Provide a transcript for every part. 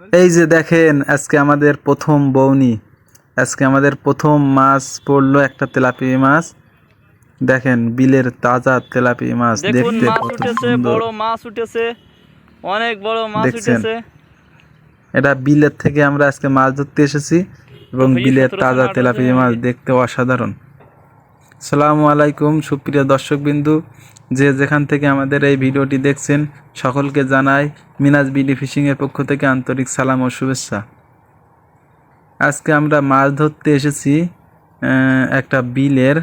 এই যে দেখেন আজকে আমাদের প্রথম বউনি, আজকে আমাদের প্রথম মাছ পড়লো, একটা তেলাপিয়া মাছ। দেখেন বিলের তাজা তেলাপিয়া মাছ, দেখুন দেখতে মাছ কত উঠেছে, সুন্দর। বড় মাছ উঠেছে, অনেক বড় মাছ দেখছেন, উঠেছে। এটা বিলের থেকে আমরা আজকে মাছ ধরতে এসেছি তো এবং ভাই বিলের 1700 তাজা না 1800 তেলাপিয়া মাছ মুরগি। দেখতে অসাধারণ। আসসালামু আলাইকুম সুপ্রিয় দর্শকবিন্দু, যে যেখান থেকে আমাদের এই ভিডিওটি দেখছেন সকলকে জানাই মিনাজ বিডি ফিশিংয়ের পক্ষ থেকে আন্তরিক সালাম ও শুভেচ্ছা। আজকে আমরা মাছ ধরতে এসেছি একটা বিলের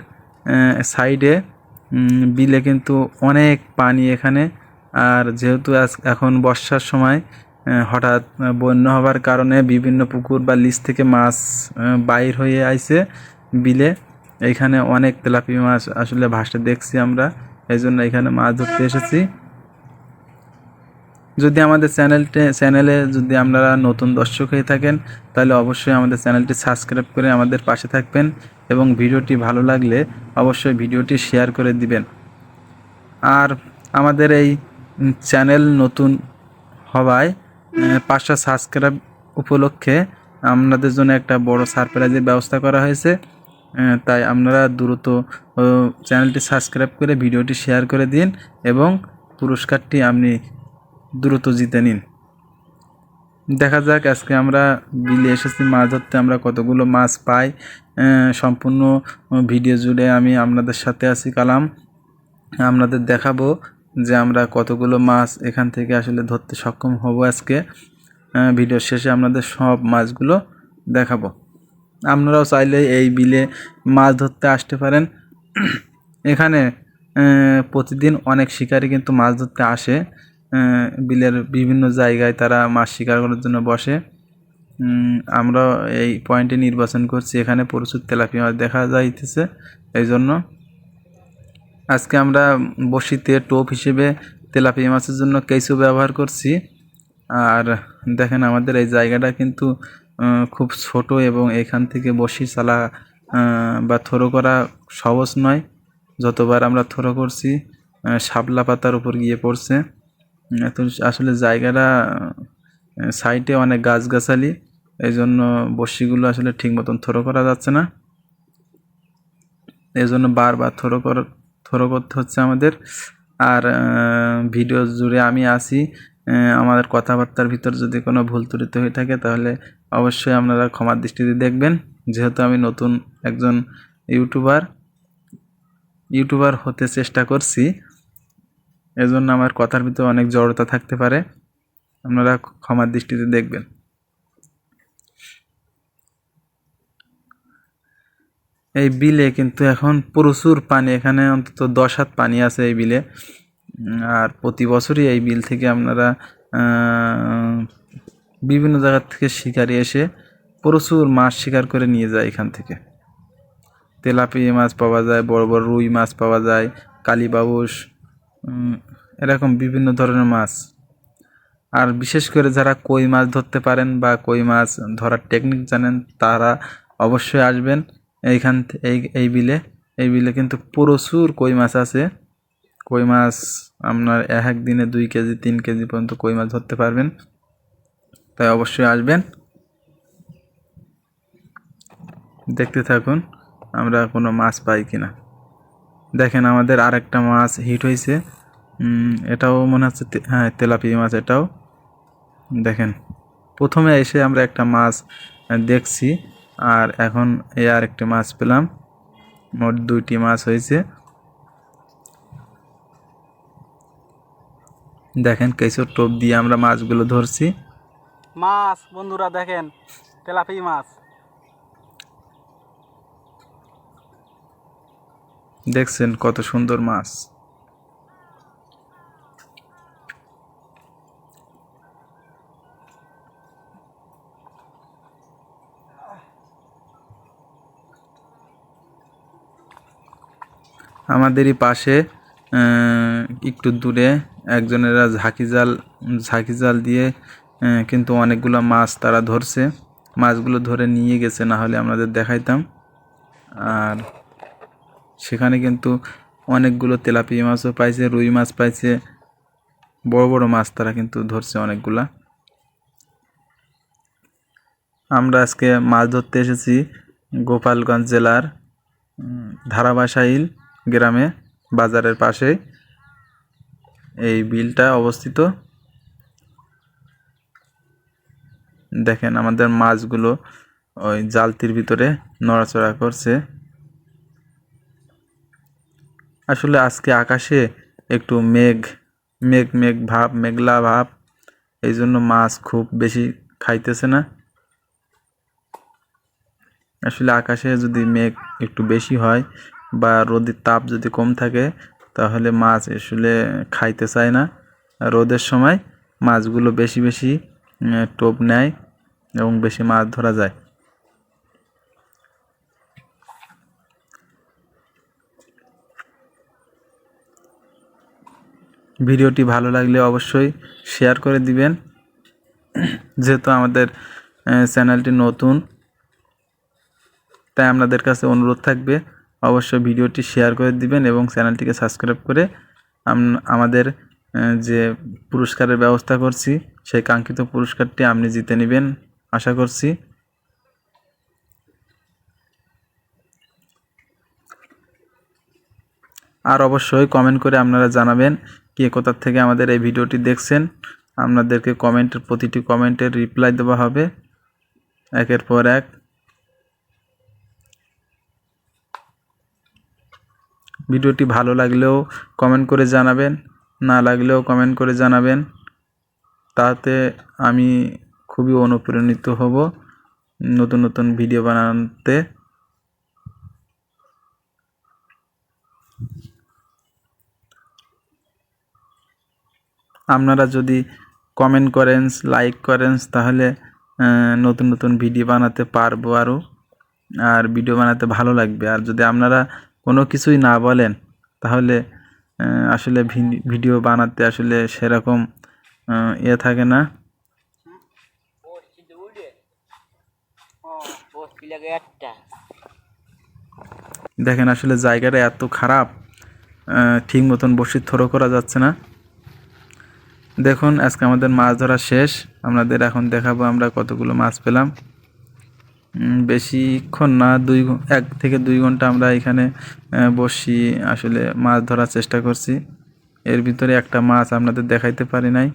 সাইডে। বিলে কিন্তু অনেক পানি এখানে, আর যেহেতু এখন বর্ষার সময় হঠাৎ বন্যা হবার কারণে বিভিন্ন পুকুর বা লিজ থেকে মাছ বাইর হয়ে আইছে বিলে। এইখানে অনেক তেলাপিয়া মাছ আসলে ভাসতে দেখছি আমরা, এই জন্য এখানে মাছ ধরতে এসেছি। যদি আমাদের চ্যানেলে যদি আপনারা নতুন দর্শক হয়ে থাকেন তাহলে অবশ্যই আমাদের চ্যানেলটি সাবস্ক্রাইব করে আমাদের পাশে থাকবেন এবং ভিডিওটি ভালো লাগলে অবশ্যই ভিডিওটি শেয়ার করে দিবেন। আর আমাদের এই চ্যানেল নতুন হওয়ায় 500 সাবস্ক্রাইব উপলক্ষে আপনাদের জন্য একটা বড় সারপ্রাইজের ব্যবস্থা করা হয়েছে। তাই আপনারা দ্রুত চ্যানেলটি সাবস্ক্রাইব করে ভিডিওটি শেয়ার করে দিন এবং পুরস্কারটি আপনি দ্রুত জিতে নিন। দেখা যাক আজকে আমরা বিলে এসেছি মাছ ধরতে, আমরা কতগুলো মাছ পাই। সম্পূর্ণ ভিডিও জুড়ে আমি আপনাদের সাথে আছি কালাম, আপনাদের দেখাবো যে আমরা কতগুলো মাছ এখান থেকে আসলে ধরতে সক্ষম হব আজকে। ভিডিওর শেষে আপনাদের সব মাছগুলো দেখাবো। আপনারাও চাইলে এই বিলে মাছ ধরতে আসতে পারেন। এখানে প্রতিদিন অনেক শিকারী কিন্তু মাছ ধরতে আসে, বিলের বিভিন্ন জায়গায় তারা মাছ শিকার করার জন্য বসে। আমরা এই পয়েন্টে নির্বাচন করছি, এখানে প্রচুর তেলাপিয়া মাছ দেখা যাইতেছে, এই জন্য আজকে আমরা বড়শিতে টোপ হিসেবে তেলাপিয়া মাছের জন্য কেঁচো ব্যবহার করছি। আর দেখেন আমাদের এই জায়গাটা কিন্তু খুব ছোট এবং এখান থেকে বড়শি চালা বা থ্রো করা সহজ নয়। যতবার আমরা থ্রো করছি শাপলা পাতার উপর গিয়ে পড়ছে। তো আসলে জায়গাটা সাইডে অনেক গাছগাছালি, এই জন্য বড়শিগুলো আসলে ঠিক মতন থ্রো করা যাচ্ছে না, এই জন্য বারবার থ্রো করতে হচ্ছে আমাদের। আর ভিডিও জুড়ে আমি আসি, আমাদের কথাবার্তার ভিতর যদি কোনো ভুল ত্রুটি হয়ে থাকে তাহলে অবশ্যই আপনারা ক্ষমার দৃষ্টিতে দেখবেন। যেহেতু আমি নতুন একজন ইউটিউবার হতে চেষ্টা করছি, এজন্য আমার কথার ভিতর অনেক জড়তা থাকতে পারে, আপনারা ক্ষমার দৃষ্টিতে দেখবেন। এই বিলে কিন্তু এখন প্রচুর পানি, এখানে অন্তত 10 হাত পানি আছে এই বিলে। আর প্রতি বছরই এই বিল থেকে আপনারা বিভিন্ন জায়গা থেকে শিকারি এসে প্রচুর মাছ শিকার করে নিয়ে যায়। এখান থেকে তেলাপিয়া মাছ পাওয়া যায়, বড় বড় রুই মাছ পাওয়া যায়, কালীবাউস, এরকম বিভিন্ন ধরনের মাছ। আর বিশেষ করে যারা কই মাছ ধরতে পারেন বা কই মাছ ধরার টেকনিক জানেন তারা অবশ্যই আসবেন এইখান এই বিলে কিন্তু প্রচুর কই মাছ আছে। কই মাছ আপনার এক দিনে 2 কেজি 3 কেজি পর্যন্ত কই মাছ ধরতে পারবেন, তাই অবশ্যই আসবেন। দেখতে থাকুন আমরা কোনো মাছ পাই কিনা। দেখেন আমাদের আরেকটা মাছ হিট হয়েছে, এটাও মনে হচ্ছে হ্যাঁ তেলাপিয়া মাছ। এটাও দেখেন, প্রথমে এসে আমরা একটা মাছ দেখছি আর এখন এই আরেকটি মাছ পেলাম, মোট 2টি মাছ হয়েছে। দেখেন কেঁচোর টোপ দিয়ে আমরা মাছগুলো ধরছি। মাছ বন্ধুরা দেখেন, তেলাপিয়া মাছ। দেখছেন কত সুন্দর মাছ। আমাদেরই পাশে একটু দূরে একজনেরা ঝাঁকি জাল দিয়ে কিন্তু অনেকগুলো মাছ তারা ধরছে, মাছগুলো ধরে নিয়ে গেছে, না হলে আমাদের দেখাইতাম। আর সেখানে কিন্তু অনেকগুলো তেলাপিয়া মাছও পাইছে, রুই মাছ পাইছে, বড় বড় মাছ তারা কিন্তু ধরছে অনেকগুলা। আমরা আজকে মাছ ধরতে এসেছি গোপালগঞ্জ জেলার ধারাবাসাইল গ্রামে, বাজারের পাশে এই বিলটা অবস্থিত। দেখেন আমাদের মাছগুলো ওই জালতির ভিতরে নড়াচড়া করছে। আসলে আজকে আকাশে একটু মেঘ মেঘ মেঘ ভাব, মেঘলা ভাব, এই জন্য মাছ খুব বেশি খাইতেছে না। আসলে আকাশে যদি মেঘ একটু বেশি হয় বা রোদের তাপ যদি কম থাকে তাহলে মাছ আসলে খাইতে চায় না। রোদের সময় মাছগুলো বেশি বেশি টোপ নেয় এবং বেশি মাছ ধরা যায়। ভিডিওটি ভালো লাগলে অবশ্যই শেয়ার করে দিবেন। যেহেতু আমাদের চ্যানেলটি নতুন, তাই আপনাদের কাছে অনুরোধ থাকবে অবশ্যই ভিডিওটি শেয়ার করে দিবেন এবং চ্যানেলটিকে সাবস্ক্রাইব করে আমাদের যে পুরস্কারের ব্যবস্থা করছি সেই কাঙ্ক্ষিত পুরস্কারটি আপনি জিতে নেবেন আশা করছি। আর অবশ্যই কমেন্ট করে আপনারা জানাবেন কে কোথা থেকে আমাদের এই ভিডিওটি দেখছেন। আপনাদেরকে প্রতিটি কমেন্টের রিপ্লাই দেওয়া হবে একের পর এক। ভিডিওটি ভালো লাগলেও কমেন্ট করে জানাবেন, না লাগলেও কমেন্ট করে জানাবেন, তাতে আমি খুবই অনুপ্রাণিত হব নতুন নতুন ভিডিও বানাতে। আপনারা যদি কমেন্ট করেন, লাইক করেন, তাহলে নতুন নতুন ভিডিও বানাতে পারবো আরও, আর ভিডিও বানাতে ভালো লাগবে। আর যদি আপনারা কোনো কিছুই না বলেন তাহলে আসলে ভিডিও বানাতে আসলে সেরকম থাকে না। দেখেন আসলে জায়গাটা এত খারাপ, ঠিক মতন বসি থ্রো করা যাচ্ছে না। দেখুন আজকে আমাদের মাছ ধরা শেষ, আপনাদের এখন দেখাবো আমরা কতগুলো মাছ পেলাম। বেশিক্ষণ না, 1 থেকে 2 ঘন্টা আমরা এখানে বসি আসলে মাছ ধরার চেষ্টা করছি। এর ভিতরে একটা মাছ আপনাদের দেখাইতে পারি নাই।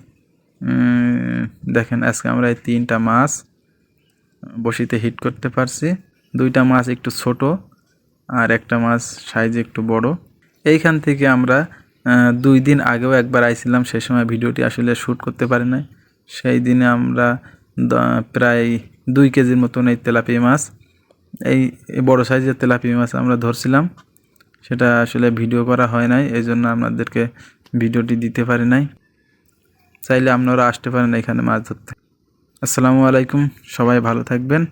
দেখেন আজকে আমরা এই 3টা মাছ বসিতে হিট করতে পারছি। 2টা মাছ একটু ছোট আর একটা মাছ সাইজে একটু বড়। এইখান থেকে আমরা 2 দিন আগেও একবার আইছিলাম, সেই সময় ভিডিওটি আসলে শ্যুট করতে পারি নাই। সেই দিনে আমরা প্রায় 2 কেজির মতন এই তেলাপিয়া মাছ, এই বড় সাইজের তেলাপিয়া মাছ আমরা ধরছিলাম। সেটা আসলে ভিডিও করা হয় নাই, এই জন্য আপনাদেরকে ভিডিওটি দিতে পারি নাই। চাইলে আপনারা আসতে পারেন এখানে মাছ ধরতে। আসসালামু আলাইকুম, সবাই ভালো থাকবেন।